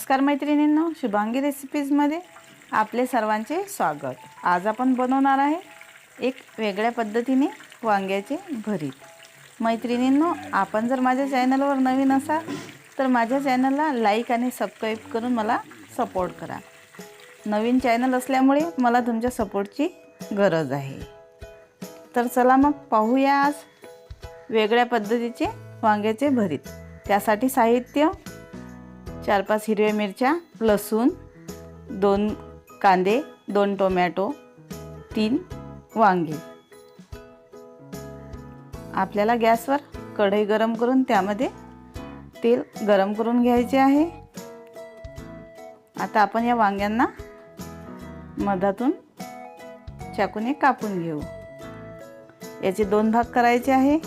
नमस्कार मैत्रिणींनो, शुभांगी रेसिपीजमध्ये आपले सर्वांचे स्वागत। आज आपण बनवणार आहे एक वेगळ्या पद्धतीने वांग्याचे भरीत। मैत्रिणींनो, आपण जर माझ्या चॅनलवर नवीन असाल तर माझ्या चॅनलला लाईक आणि सबस्क्राईब करून मला सपोर्ट करा। नवीन चॅनल असल्यामुळे मला तुमच्या सपोर्टची गरज आहे। तर चला मग पाहूया आज वेगळ्या पद्धतीचे वांग्याचे भरीत। त्यासाठी साहित्य: 4-5 हिरव्या मिरच्या, लसूण, 2 कांदे, 2 टोमॅटो, 3 वांगे। आपल्याला गॅसवर कढई गरम करून त्यामध्ये तेल गरम करून घ्यायचे आहे। आता आपण या वांग्यांना मधातून चाकूने कापून घेऊ। याचे 2 भाग करायचे आहे।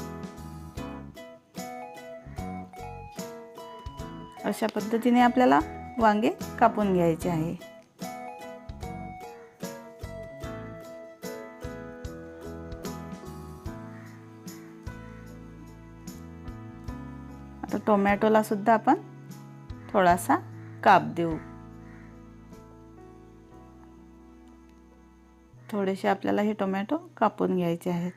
अशा पद्धतीने आपल्याला वांगे कापून घ्यायचे आहे। आता टोमॅटोला सुद्धा आपण थोडासा काप देऊ। थोडेसे आपल्याला हे टोमॅटो कापून घ्यायचे आहेत।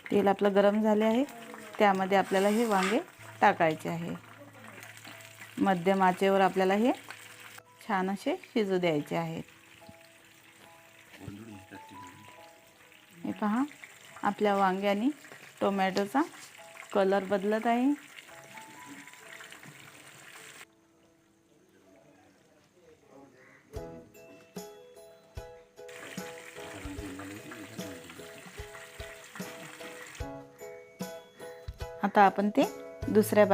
तेल आपलं गरम झाले आहे, त्यामध्ये आपल्याला हे वांगे टाकायचे आहे। मध्यम आचेवर आपल्याला हे छान असे शिजू द्यायचे आहेत। हे पहा, आपल्या वांग्यानी टोमॅटोचा कलर बदलत आहे। आता आपण ते दुसऱ्या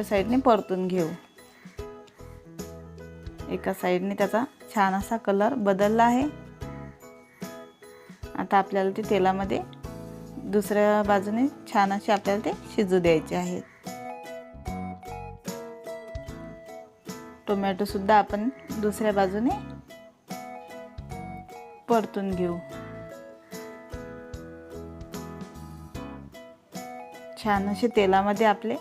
साइडने परतून घेऊ। एका साइडने त्याचा छान असा कलर बदलला आहे। आता आपल्याला ते तेलामध्ये दुसऱ्या बाजूने छान असे आपल्याला ते शिजू द्यायचे आहे। टोमॅटो सुद्धा आपण दुसऱ्या बाजूने परतून घेऊ। छान असे तेलामध्ये आपले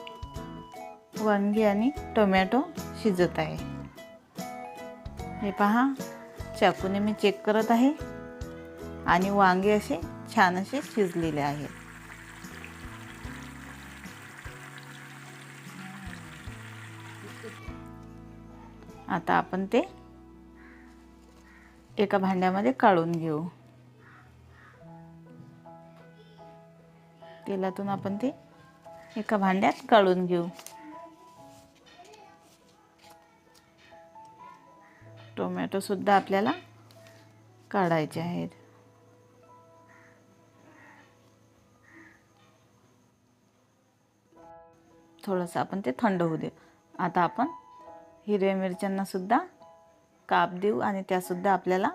वांगी आणि टोमॅटो शिजत आहे। हे पहा, चाकूने मी चेक करत आहे आणि वांगे असे छान असे शिजलेले आहेत। आता आपण ते एका भांड्यामध्ये काढून घेऊ। तेलातून आपण ते एका भांड्यात काढून घेऊ। टोमॅटो सुद्धा आपल्याला काढायचे आहेत। थोडंसं आपण ते थंड होऊ देऊ। आता आपण हिरव्या मिरच्यांना सुद्धा काप देऊ आणि त्या सुद्धा आपल्याला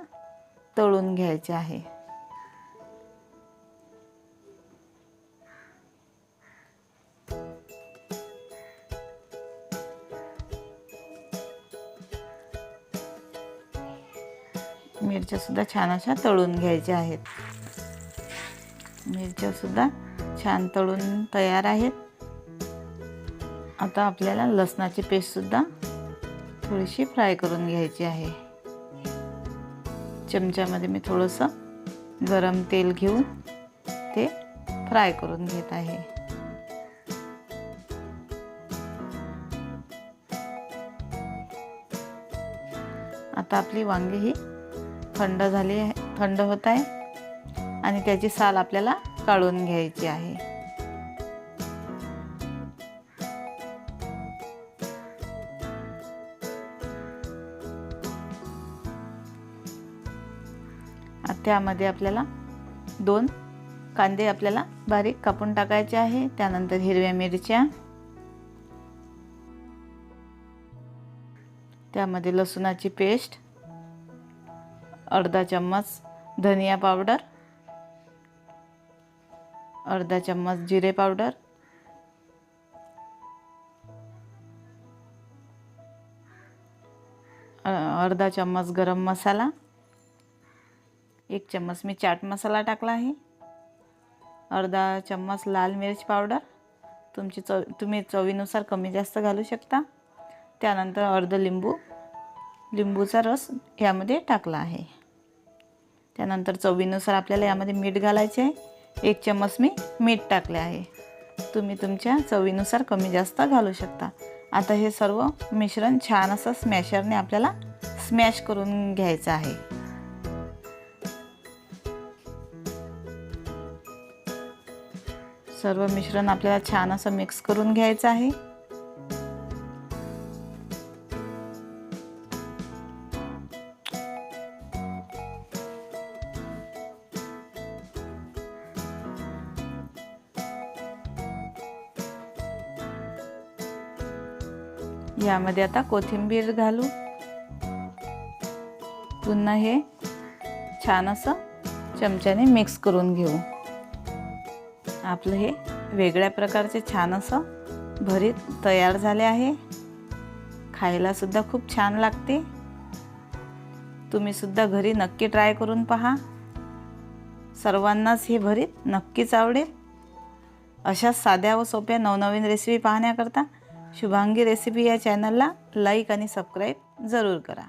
तळून घ्यायचे आहे। मिरच्या सुद्धा छान अशा तळून घ्यायच्या आहेत। मिरच्या सुद्धा छान तळून तयार आहेत। आता आपल्याला लसणाची पेस्ट सुद्धा थोडीशी फ्राय करून घ्यायची आहे। चमच्यामध्ये मी थोडंसं गरम तेल घेऊन ते फ्राय करून घेत आहे। आता आपली वांगी ही थंड होत आहे आणि त्याची साल आपल्याला काढून घ्यायची आहे। त्यामध्ये आपल्याला 2 कांदे आपल्याला बारीक कापून टाकायचे आहे। त्यानंतर हिरव्या मिरच्या, त्यामध्ये लसूणाची पेस्ट, अर्धा चम्मच धनिया पावडर, अर्धा चम्मच जिरे पावडर, अर्धा चम्मच गरम मसाला, 1 चम्मच मी चाट मसाला टाकला आहे, अर्धा चम्मच लाल मिरच पावडर, तुम्ही चवीनुसार कमी जास्त घालू शकता। त्यानंतर अर्ध लिंबूचा रस यामध्ये टाकला आहे। त्यानंतर चवीनुसार आपल्याला यामध्ये मीठ घालायचे आहे, 1 चम्मच मी मीठ टाकले आहे, तुम्ही तुमच्या चवीनुसार कमी जास्त घालू शकता। आता हे सर्व मिश्रण छान असं स्मॅशरने आपल्याला स्मॅश करून घ्यायचं आहे। सर्व मिश्रण आपल्याला छान असं मिक्स करून घ्यायचं आहे। यामध्ये आता कोथिंबीर घालू, पुन्हा हे छान असं चमच्याने मिक्स करून घेऊ। आपलं हे वेगळ्या प्रकारचे छान असं भरीत तयार झाले आहे। खायला सुद्धा खूप छान लागते, तुम्ही सुद्धा घरी नक्की ट्राय करून पहा, सर्वांनाच हे भरीत नक्कीच आवडेल। अशा साध्या व सोप्या नवनवीन रेसिपी पाहण्याकरता शुभांगी रेसिपी या चॅनलला लाईक आणि सबस्क्राईब जरूर करा।